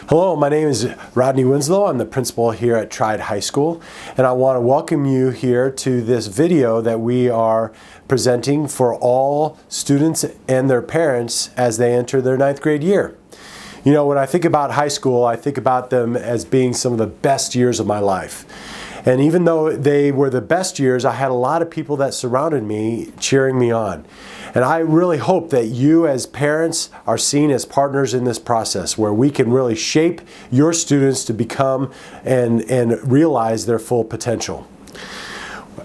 Hello, my name is Rodney Winslow. I'm the principal here at Triad High School, and I want to welcome you here to this video that we are presenting for all students and their parents as they enter their 9th grade year. You know, when I think about high school, I think about them as being some of the best years of my life. And even though they were the best years, I had a lot of people that surrounded me cheering me on. And I really hope that you as parents are seen as partners in this process where we can really shape your students to become and realize their full potential.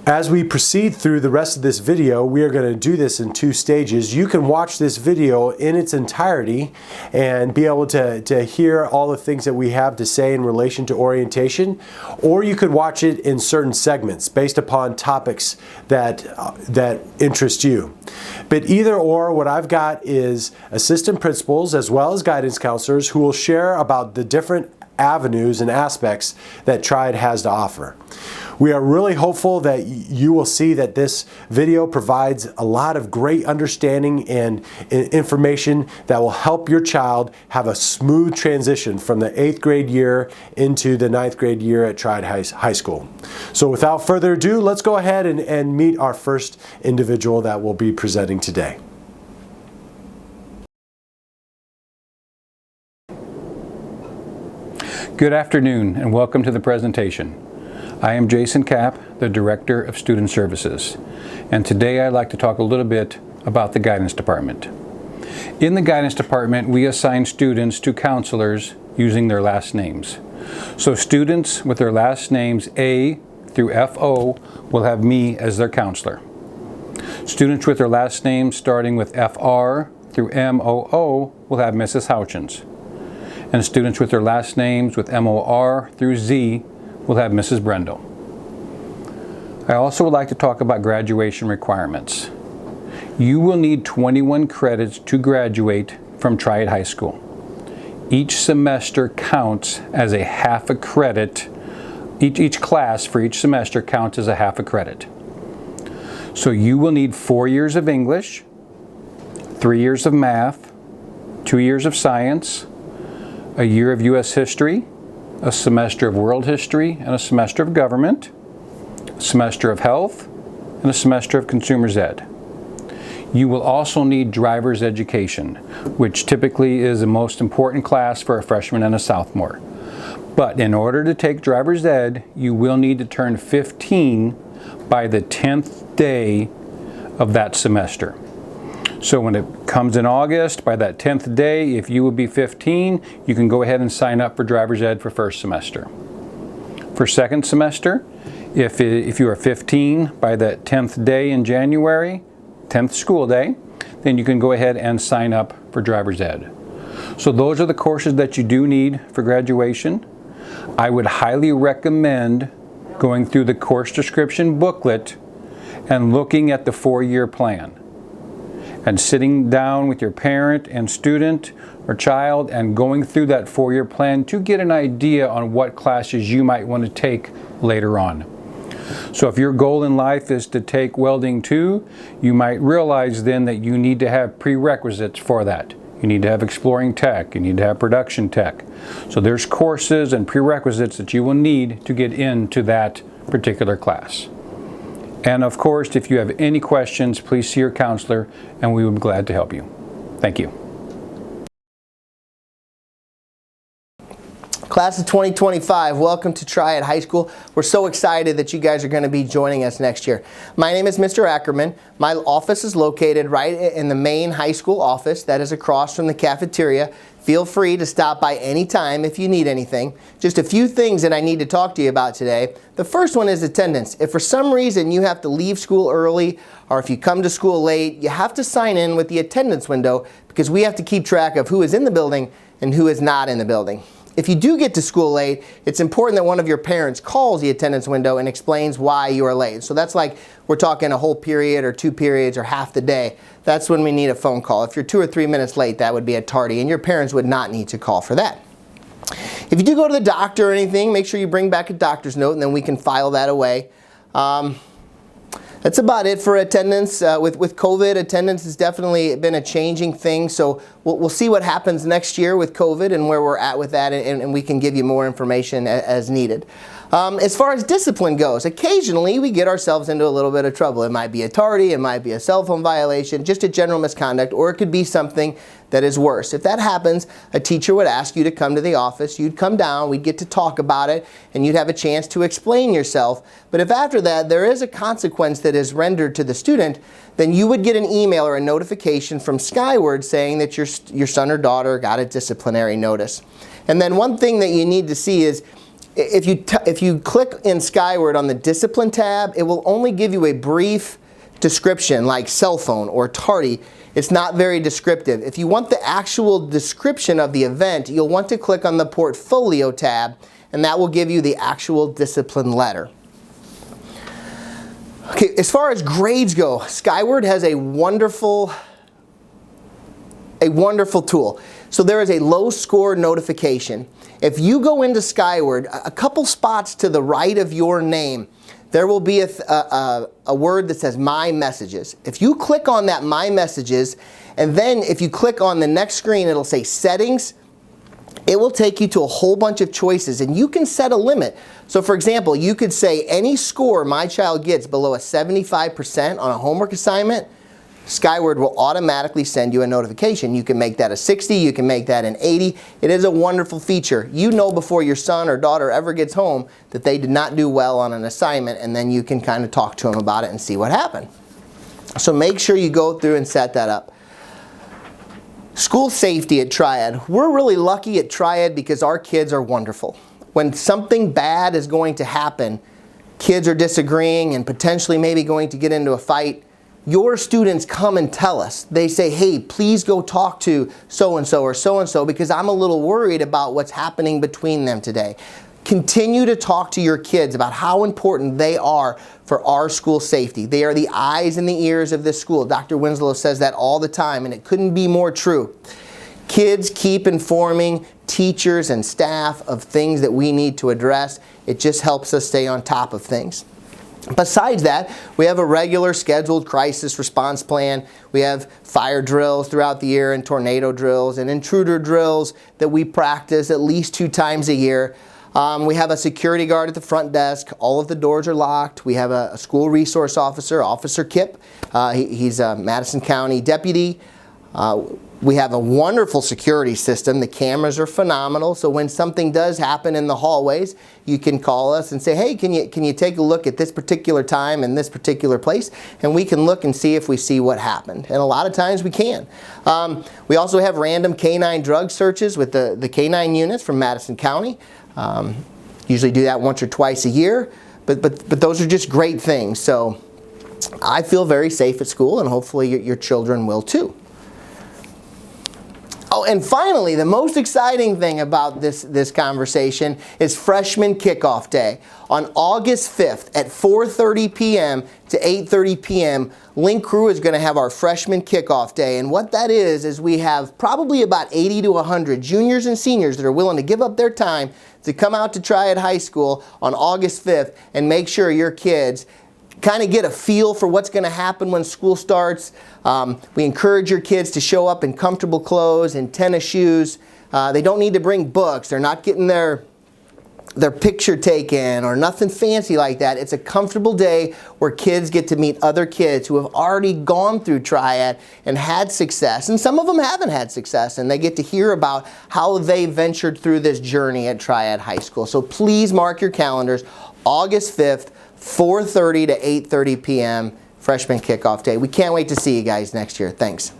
As we proceed through the rest of this video, we are going to do this in 2 stages. You can watch this video in its entirety and be able to hear all the things that we have to say in relation to orientation, or you could watch it in certain segments based upon topics that interest you. But either or, what I've got is assistant principals as well as guidance counselors who will share about the different avenues and aspects that Triad has to offer. We are really hopeful that you will see that this video provides a lot of great understanding and information that will help your child have a smooth transition from the 8th grade year into the 9th grade year at Triad High School. So without further ado, let's go ahead and meet our first individual that will be presenting today. Good afternoon and welcome to the presentation. I am Jason Kapp, the Director of Student Services, and today I'd like to talk a little bit about the Guidance Department. In the Guidance Department, we assign students to counselors using their last names. So students with their last names A through FO will have me as their counselor. Students with their last names starting with FR through MOO will have Mrs. Houchins. And students with their last names with MOR through Z will have Mrs. Brendel. I also would like to talk about graduation requirements. You will need 21 credits to graduate from Triad High School. Each semester counts as a half a credit. Each class for each semester counts as a half a credit. So you will need 4 years of English, 3 years of math, 2 years of science, a year of U.S. history, a semester of world history, and a semester of government, a semester of health, and a semester of consumer's ed. You will also need driver's education, which typically is the most important class for a freshman and a sophomore. But in order to take driver's ed, you will need to turn 15 by the 10th day of that semester. So when it comes in August, by that 10th day, if you would be 15, you can go ahead and sign up for driver's ed for first semester. For second semester, if you are 15 by that 10th day in January, 10th school day, then you can go ahead and sign up for driver's ed. So those are the courses that you do need for graduation. I would highly recommend going through the course description booklet and looking at the 4-year plan, and sitting down with your parent and student or child and going through that 4-year plan to get an idea on what classes you might want to take later on. So if your goal in life is to take welding 2, you might realize then that you need to have prerequisites for that. You need to have exploring tech, you need to have production tech. So there's courses and prerequisites that you will need to get into that particular class. And of course, if you have any questions, please see your counselor and we would be glad to help you. Thank you. Class of 2025, welcome to Triad High School. We're so excited that you guys are going to be joining us next year. My name is Mr. Ackerman. My office is located right in the main high school office that is across from the cafeteria. Feel free to stop by anytime if you need anything. Just a few things that I need to talk to you about today. The first one is attendance. If for some reason you have to leave school early or if you come to school late, you have to sign in with the attendance window because we have to keep track of who is in the building and who is not in the building. If you do get to school late, it's important that one of your parents calls the attendance window and explains why you are late. So that's like we're talking a whole period or 2 periods or half the day. That's when we need a phone call. If you're 2 or 3 minutes late, that would be a tardy, and your parents would not need to call for that. If you do go to the doctor or anything, make sure you bring back a doctor's note and then we can file that away. That's about it for attendance. With COVID, attendance has definitely been a changing thing, so we'll see what happens next year with COVID and where we're at with that, and we can give you more information as needed. As far as discipline goes, occasionally we get ourselves into a little bit of trouble. It might be a tardy, it might be a cell phone violation, just a general misconduct, or it could be something that is worse. If that happens, a teacher would ask you to come to the office, you'd come down, we'd get to talk about it, and you'd have a chance to explain yourself. But if after that there is a consequence that is rendered to the student, then you would get an email or a notification from Skyward saying that your son or daughter got a disciplinary notice. And then one thing that you need to see is, if you click in Skyward on the Discipline tab, it will only give you a brief description like cell phone or tardy. It's not very descriptive. If you want the actual description of the event, you'll want to click on the Portfolio tab, and that will give you the actual discipline letter. Okay, as far as grades go, Skyward has a wonderful tool. So there is a low score notification. If you go into Skyward, a couple spots to the right of your name, there will be a word that says My Messages. If you click on that My Messages, and then if you click on the next screen, it'll say Settings. It will take you to a whole bunch of choices, and you can set a limit. So for example, you could say any score my child gets below a 75% on a homework assignment, Skyward will automatically send you a notification. You can make that a 60, you can make that an 80. It is a wonderful feature. You know before your son or daughter ever gets home that they did not do well on an assignment, and then you can kind of talk to them about it and see what happened. So make sure you go through and set that up. School safety at Triad. We're really lucky at Triad because our kids are wonderful. When something bad is going to happen, kids are disagreeing and potentially maybe going to get into a fight, your students come and tell us. They say, hey, please go talk to so-and-so or so-and-so because I'm a little worried about what's happening between them today. Continue to talk to your kids about how important they are for our school safety. They are the eyes and the ears of this school. Dr. Winslow says that all the time, and it couldn't be more true. Kids keep informing teachers and staff of things that we need to address. It just helps us stay on top of things. Besides that, we have a regular scheduled crisis response plan. We have fire drills throughout the year and tornado drills and intruder drills that we practice at least 2 times a year. We have a security guard at the front desk. All of the doors are locked. We have a school resource officer, Officer Kapp. He's a Madison County deputy. We have a wonderful security system. The cameras are phenomenal. So when something does happen in the hallways, you can call us and say, hey, can you take a look at this particular time and this particular place? And we can look and see if we see what happened. And a lot of times we can. We also have random canine drug searches with the canine units from Madison County. Usually do that once or twice a year. But those are just great things. So I feel very safe at school, and hopefully your children will too. Oh, and finally, the most exciting thing about this conversation is Freshman Kickoff Day. On August 5th at 4:30 p.m. to 8:30 p.m., Link Crew is going to have our Freshman Kickoff Day. And what that is we have probably about 80 to 100 juniors and seniors that are willing to give up their time to come out to Triad High School on August 5th and make sure your kids kind of get a feel for what's going to happen when school starts. We encourage your kids to show up in comfortable clothes and tennis shoes. They don't need to bring books. They're not getting their picture taken or nothing fancy like that. It's a comfortable day where kids get to meet other kids who have already gone through Triad and had success. And some of them haven't had success, and they get to hear about how they ventured through this journey at Triad High School. So please mark your calendars, August 5th, 4:30 to 8:30 p.m. Freshman Kickoff Day. We can't wait to see you guys next year. Thanks.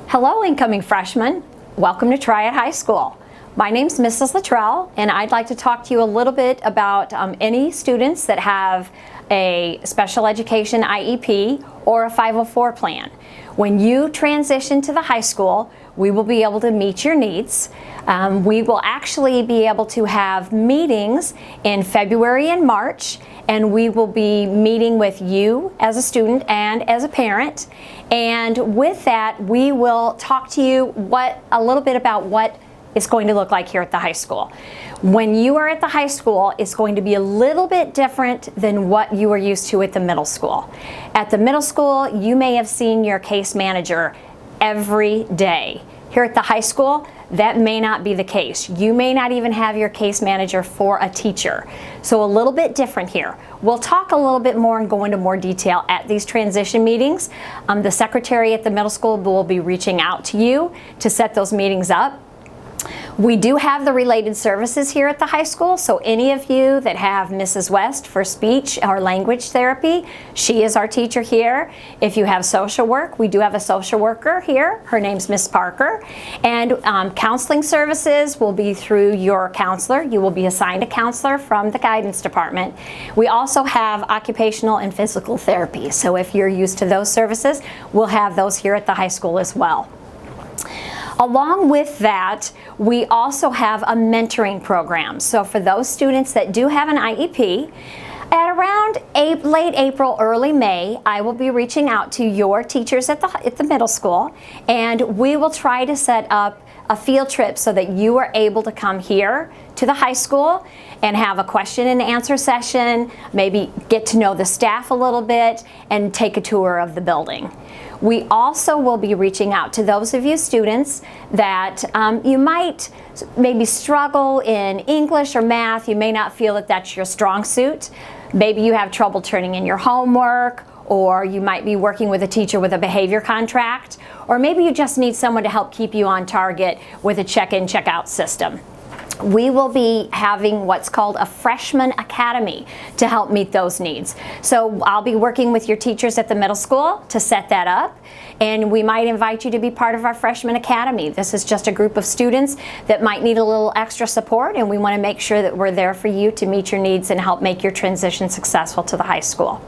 Hello, incoming freshmen. Welcome to Triad High School. My name's Mrs. Luttrell, and I'd like to talk to you a little bit about any students that have a special education IEP or a 504 plan. When you transition to the high school, we will be able to meet your needs. We will actually be able to have meetings in February and March, and we will be meeting with you as a student and as a parent. And with that, we will talk to you a little bit about what is going to look like here at the high school. When you are at the high school, it's going to be a little bit different than what you are used to at the middle school. At the middle school, you may have seen your case manager every day. Here at the high school, that may not be the case. You may not even have your case manager for a teacher. So a little bit different here. We'll talk a little bit more and go into more detail at these transition meetings. The secretary at the middle school will be reaching out to you to set those meetings up. We do have the related services here at the high school, so any of you that have Mrs. West for speech or language therapy, she is our teacher here. If you have social work, we do have a social worker here. Her name's Miss Parker. And counseling services will be through your counselor. You will be assigned a counselor from the guidance department. We also have occupational and physical therapy, so if you're used to those services, we'll have those here at the high school as well. Along with that, we also have a mentoring program. So for those students that do have an IEP, at around late April, early May, I will be reaching out to your teachers at the middle school, and we will try to set up a field trip so that you are able to come here to the high school and have a question and answer session, maybe get to know the staff a little bit, and take a tour of the building. We also will be reaching out to those of you students that you might maybe struggle in English or math. You may not feel that that's your strong suit. Maybe you have trouble turning in your homework, or you might be working with a teacher with a behavior contract, or maybe you just need someone to help keep you on target with a check-in, check-out system. We will be having what's called a freshman academy to help meet those needs. So I'll be working with your teachers at the middle school to set that up, and we might invite you to be part of our freshman academy. This is just a group of students that might need a little extra support, and we want to make sure that we're there for you to meet your needs and help make your transition successful to the high school.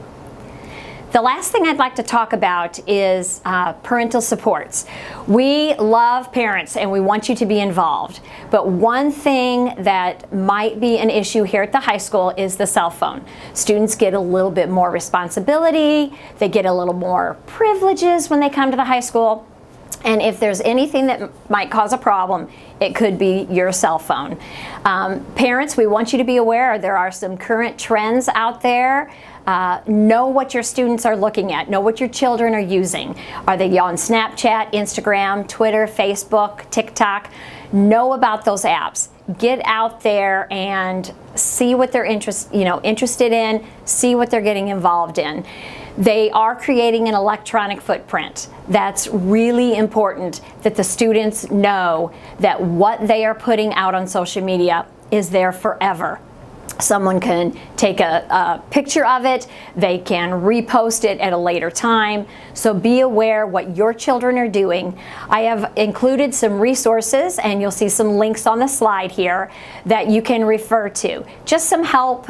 The last thing I'd like to talk about is parental supports. We love parents and we want you to be involved, but one thing that might be an issue here at the high school is the cell phone. Students get a little bit more responsibility, they get a little more privileges when they come to the high school. And if there's anything that might cause a problem, it could be your cell phone. Parents, we want you to be aware there are some current trends out there. Know what your students are looking at. Know what your children are using. Are they on Snapchat, Instagram, Twitter, Facebook, TikTok? Know about those apps. Get out there and see what they're interested in, see what they're getting involved in. They are creating an electronic footprint. That's really important that the students know that what they are putting out on social media is there forever. Someone can take a picture of it, they can repost it at a later time, so be aware what your children are doing. I have included some resources, and you'll see some links on the slide here that you can refer to. Just some help,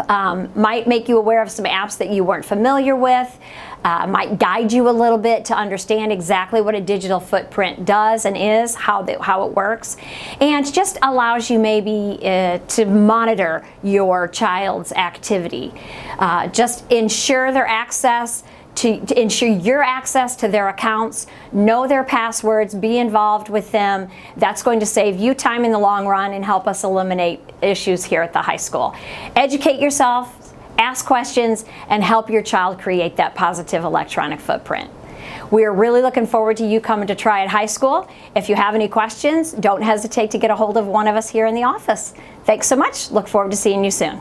might make you aware of some apps that you weren't familiar with, might guide you a little bit to understand exactly what a digital footprint does and is, how it works, and just allows you maybe to monitor your child's activity. Just ensure their access to ensure your access to their accounts, know their passwords, be involved with them. That's going to save you time in the long run and help us eliminate issues here at the high school. Educate yourself, ask questions, and help your child create that positive electronic footprint. We are really looking forward to you coming to Triad High School. If you have any questions, don't hesitate to get a hold of one of us here in the office. Thanks so much. Look forward to seeing you soon.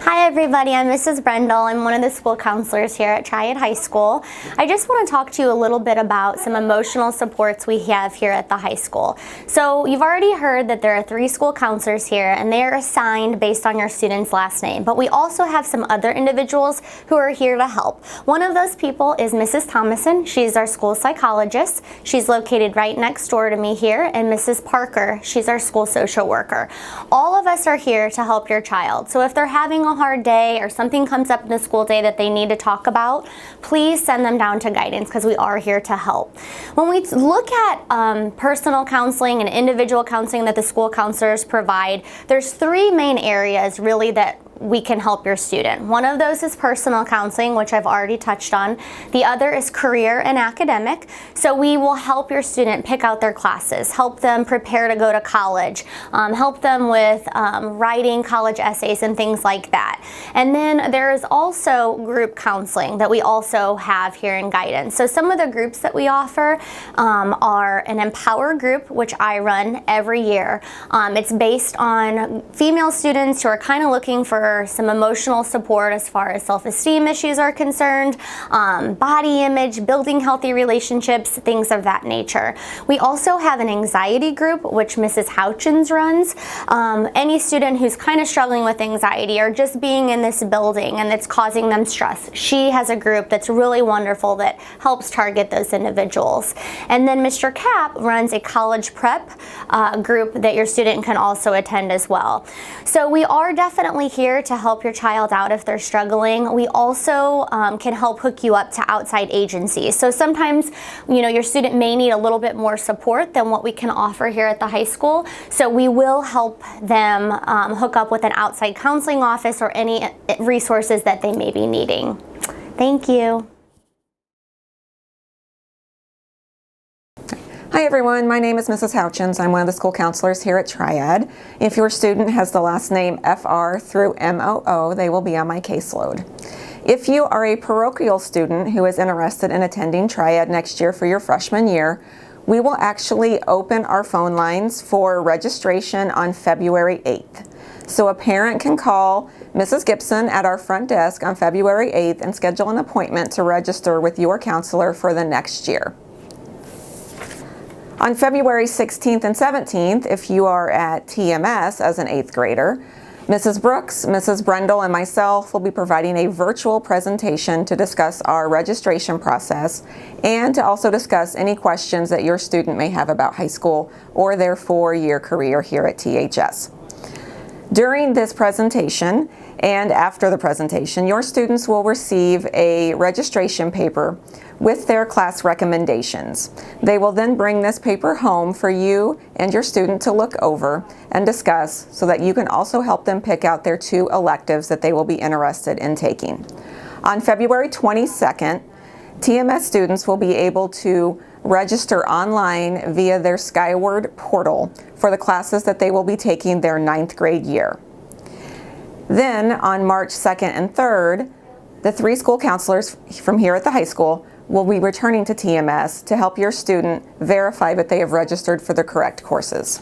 Hi everybody, I'm Mrs. Brendel. I'm one of the school counselors here at Triad High School. I just want to talk to you a little bit about some emotional supports we have here at the high school. So you've already heard that there are 3 school counselors here, and they are assigned based on your student's last name. But we also have some other individuals who are here to help. One of those people is Mrs. Thomason. She's our school psychologist. She's located right next door to me here. And Mrs. Parker, she's our school social worker. All of us are here to help your child. So if they're having a hard day or something comes up in the school day that they need to talk about, please send them down to guidance, because we are here to help. When we look at personal counseling and individual counseling that the school counselors provide, there's 3 main areas really that we can help your student. One of those is personal counseling, which I've already touched on. The other is career and academic. So we will help your student pick out their classes, help them prepare to go to college, help them with writing college essays and things like that. And then there is also group counseling that we also have here in guidance. So some of the groups that we offer are an Empower group, which I run every year. It's based on female students who are kind of looking for some emotional support as far as self-esteem issues are concerned, body image, building healthy relationships, things of that nature. We also have an anxiety group, which Mrs. Houchins runs. Any student who's kind of struggling with anxiety or just being in this building and it's causing them stress, she has a group that's really wonderful that helps target those individuals. And then Mr. Kapp runs a college prep group that your student can also attend as well. So we are definitely here to help your child out if they're struggling. We also can help hook you up to outside agencies. So sometimes, your student may need a little bit more support than what we can offer here at the high school. So we will help them hook up with an outside counseling office or any resources that they may be needing. Thank you. Hi everyone, my name is Mrs. Houchins. I'm one of the school counselors here at Triad. If your student has the last name FR through MOO, they will be on my caseload. If you are a parochial student who is interested in attending Triad next year for your freshman year, we will actually open our phone lines for registration on February 8th. So a parent can call Mrs. Gibson at our front desk on February 8th and schedule an appointment to register with your counselor for the next year. On February 16th and 17th, if you are at TMS as an 8th grader, Mrs. Brooks, Mrs. Brendel, and myself will be providing a virtual presentation to discuss our registration process and to also discuss any questions that your student may have about high school or their 4-year career here at THS. During this presentation and after the presentation, your students will receive a registration paper with their class recommendations. They will then bring this paper home for you and your student to look over and discuss so that you can also help them pick out their 2 electives that they will be interested in taking. On February 22nd, TMS students will be able to register online via their Skyward portal for the classes that they will be taking their 9th grade year. Then on March 2nd and 3rd, the 3 school counselors from here at the high school will be returning to TMS to help your student verify that they have registered for the correct courses.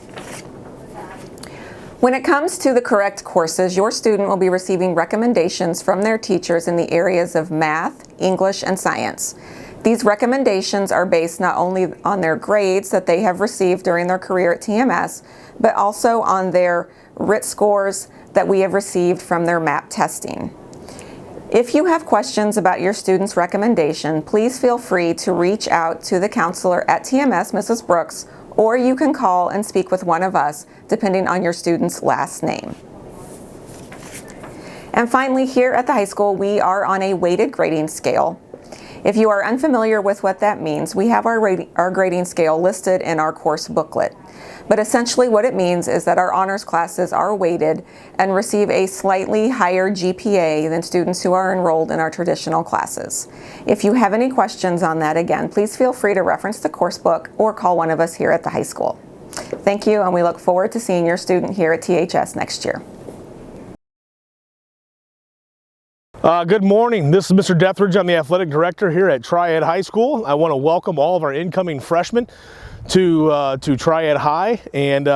When it comes to the correct courses, your student will be receiving recommendations from their teachers in the areas of math, English, and science. These recommendations are based not only on their grades that they have received during their career at TMS, but also on their RIT scores that we have received from their MAP testing. If you have questions about your student's recommendation, please feel free to reach out to the counselor at TMS, Mrs. Brooks, or you can call and speak with one of us, depending on your student's last name. And finally, here at the high school, we are on a weighted grading scale. If you are unfamiliar with what that means, we have our grading scale listed in our course booklet. But essentially what it means is that our honors classes are weighted and receive a slightly higher GPA than students who are enrolled in our traditional classes. If you have any questions on that, again, please feel free to reference the course book or call one of us here at the high school. Thank you, and we look forward to seeing your student here at THS next year. Good morning. This is Mr. Deatherage. I'm the athletic director here at Triad High School. I want to welcome all of our incoming freshmen to Triad High, and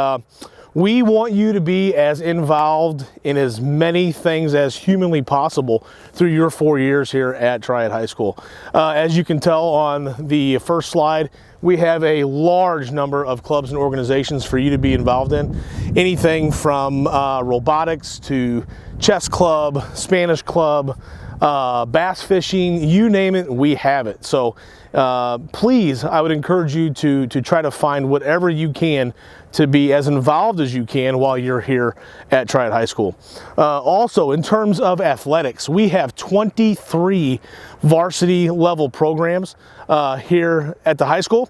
we want you to be as involved in as many things as humanly possible through your 4 years here at Triad High School. As you can tell on the first slide, we have a large number of clubs and organizations for you to be involved in. Anything from robotics to chess club, Spanish club, bass fishing, you name it, we have it. So please, I would encourage you to try to find whatever you can to be as involved as you can while you're here at Triad High School. Also, in terms of athletics, we have 23 varsity level programs here at the high school,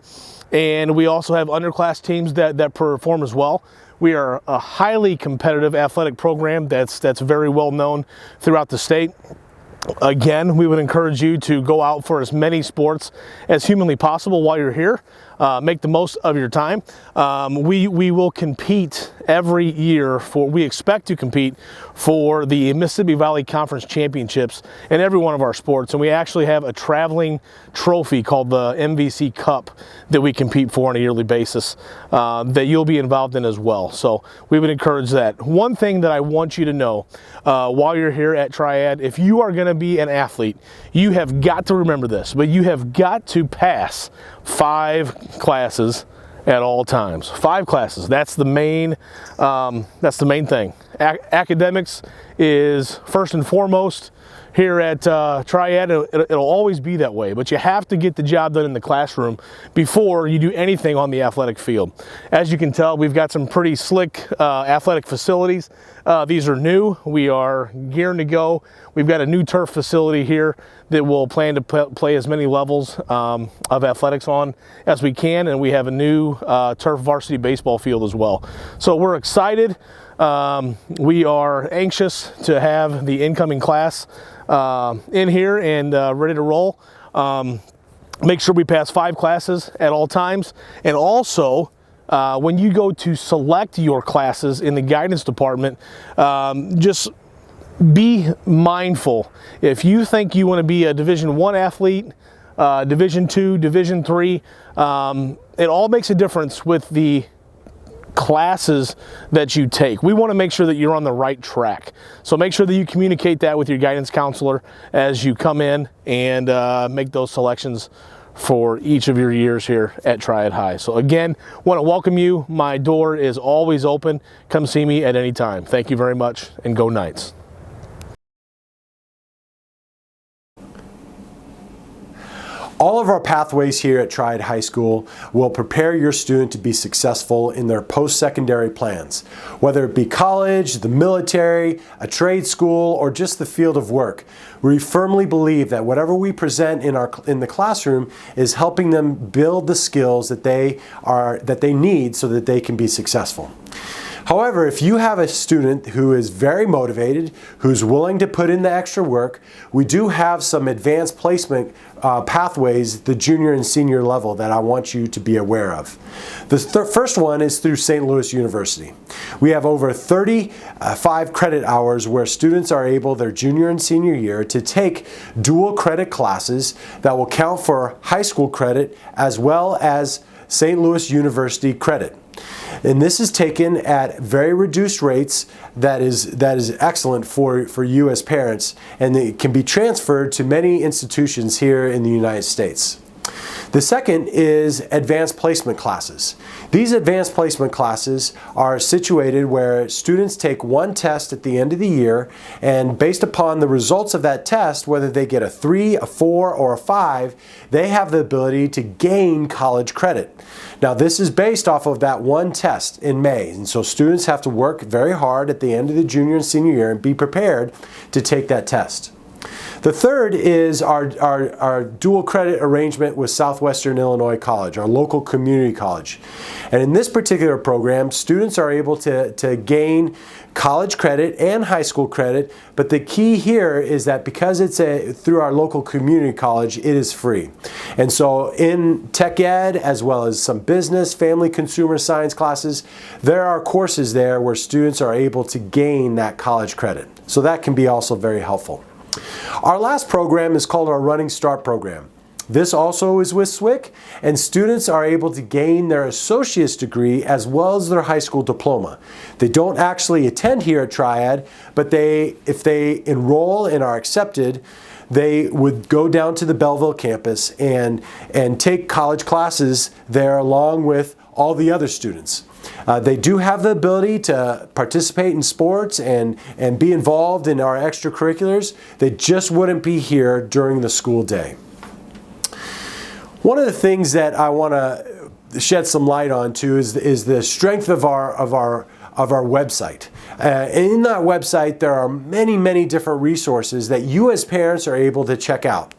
and we also have underclass teams that perform as well. We are a highly competitive athletic program that's very well known throughout the state. Again, we would encourage you to go out for as many sports as humanly possible while you're here. Make the most of your time. We will compete every year we expect to compete for the Mississippi Valley Conference Championships in every one of our sports. And we actually have a traveling trophy called the MVC Cup that we compete for on a yearly basis that you'll be involved in as well. So we would encourage that. One thing that I want you to know while you're here at Triad, if you are going to be an athlete, you have got to remember this, but you have got to pass 5 classes at all times. 5 classes. That's the main thing. Academics is first and foremost here at Triad. It'll always be that way, but you have to get the job done in the classroom before you do anything on the athletic field. As you can tell, we've got some pretty slick athletic facilities. These are new. We are gearing to go. We've got a new turf facility here that we'll plan to play as many levels of athletics on as we can, and we have a new turf varsity baseball field as well. So we're excited. We are anxious to have the incoming class in here and ready to roll. Make sure we pass 5 classes at all times, and also when you go to select your classes in the guidance department, just be mindful. If you think you want to be a Division I athlete, Division II, Division III, it all makes a difference with the classes that you take. We want to make sure that you're on the right track. So make sure that you communicate that with your guidance counselor as you come in and make those selections for each of your years here at Triad High. So again, want to welcome you. My door is always open. Come see me at any time. Thank you very much, and go Knights. All of our pathways here at Triad High School will prepare your student to be successful in their post-secondary plans, whether it be college, the military, a trade school, or just the field of work. We firmly believe that whatever we present in the classroom is helping them build the skills that they need so that they can be successful. However, if you have a student who is very motivated, who's willing to put in the extra work, we do have some advanced placement pathways at the junior and senior level that I want you to be aware of. The first one is through St. Louis University. We have over 35 credit hours where students are able their junior and senior year to take dual credit classes that will count for high school credit as well as St. Louis University credit. And this is taken at very reduced rates that is excellent for you as parents, and it can be transferred to many institutions here in the United States. The second is advanced placement classes. These advanced placement classes are situated where students take one test at the end of the year, and based upon the results of that test, whether they get a 3, a 4, or a 5, they have the ability to gain college credit. Now this is based off of that one test in May, and so students have to work very hard at the end of the junior and senior year and be prepared to take that test. The third is our dual credit arrangement with Southwestern Illinois College, our local community college. And in this particular program, students are able to gain college credit and high school credit, but the key here is that because it's through our local community college, it is free. And so in tech ed, as well as some business, family, consumer science classes, there are courses there where students are able to gain that college credit. So that can be also very helpful. Our last program is called our Running Start program. This also is with SWIC, and students are able to gain their associate's degree as well as their high school diploma. They don't actually attend here at Triad, but if they enroll and are accepted, they would go down to the Belleville campus and take college classes there along with all the other students. They do have the ability to participate in sports and be involved in our extracurriculars. They just wouldn't be here during the school day. One of the things that I want to shed some light on too is the strength of our website. In that website, there are many different resources that you as parents are able to check out.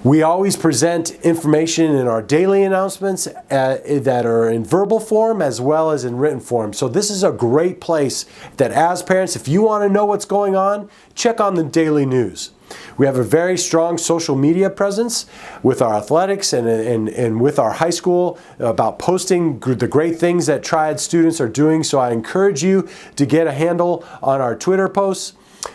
We always present information in our daily announcements that are in verbal form as well as in written form. So this is a great place that as parents, if you want to know what's going on, check on the daily news. We have a very strong social media presence with our athletics and with our high school about posting the great things that Triad students are doing. So I encourage you to get a handle on our Twitter posts.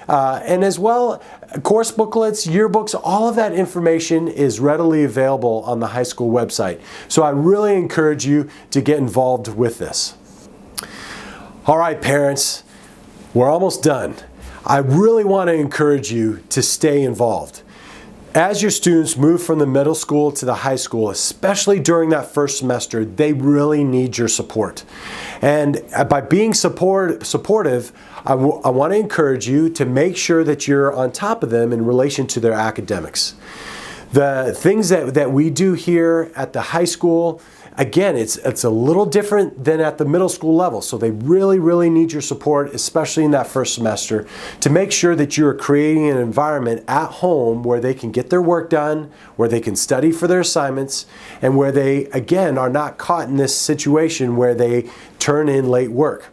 And as well, course booklets, yearbooks, all of that information is readily available on the high school website. So I really encourage you to get involved with this. All right, parents, we're almost done. I really want to encourage you to stay involved. As your students move from the middle school to the high school, especially during that first semester, they really need your support. And by being supportive, I want to encourage you to make sure that you're on top of them in relation to their academics. The things that we do here at the high school, again, it's a little different than at the middle school level. So they really need your support, especially in that first semester, to make sure that you're creating an environment at home where they can get their work done, where they can study for their assignments, and where they, again, are not caught in this situation where they turn in late work.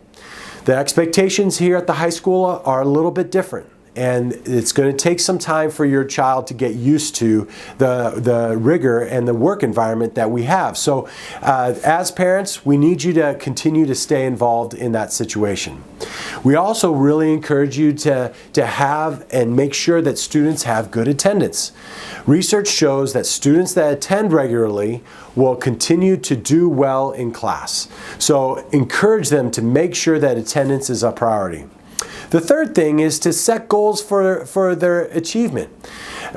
The expectations here at the high school are a little bit different. And it's going to take some time for your child to get used to the rigor and the work environment that we have. So as parents, we need you to continue to stay involved in that situation. We also really encourage you to have and make sure that students have good attendance. Research shows that students that attend regularly will continue to do well in class. So encourage them to make sure that attendance is a priority. The third thing is to set goals for their achievement.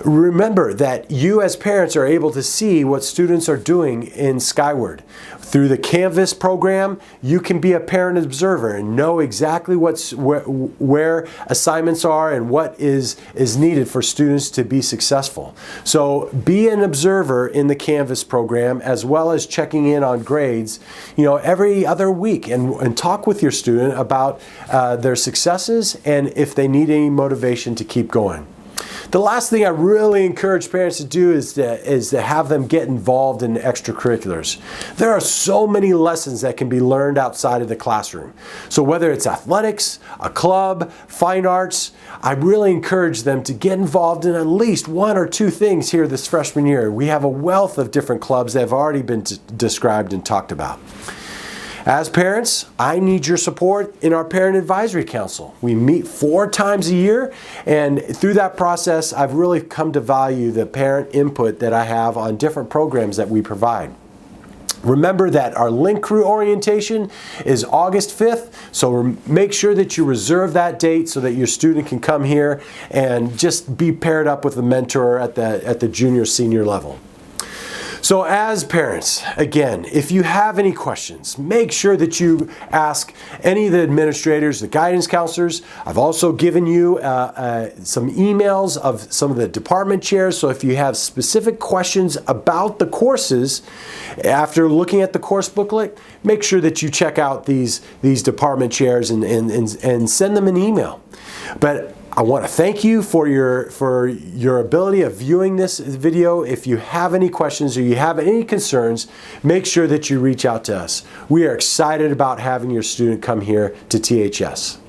Remember that you as parents are able to see what students are doing in Skyward. Through the Canvas program, you can be a parent observer and know exactly where assignments are and what is needed for students to be successful. So be an observer in the Canvas program as well as checking in on grades, every other week and talk with your student about their successes and if they need any motivation to keep going. The last thing I really encourage parents to do is to have them get involved in extracurriculars. There are so many lessons that can be learned outside of the classroom. So whether it's athletics, a club, fine arts, I really encourage them to get involved in at least one or two things here this freshman year. We have a wealth of different clubs that have already been described and talked about. As parents, I need your support in our Parent Advisory Council. We meet 4 times a year, and through that process, I've really come to value the parent input that I have on different programs that we provide. Remember that our Link Crew orientation is August 5th, so make sure that you reserve that date so that your student can come here and just be paired up with a mentor at the junior, senior level. So as parents, again, if you have any questions, make sure that you ask any of the administrators, the guidance counselors. I've also given you some emails of some of the department chairs. So if you have specific questions about the courses, after looking at the course booklet, make sure that you check out these department chairs and send them an email. But I want to thank you for your ability of viewing this video. If you have any questions or you have any concerns, make sure that you reach out to us. We are excited about having your student come here to THS.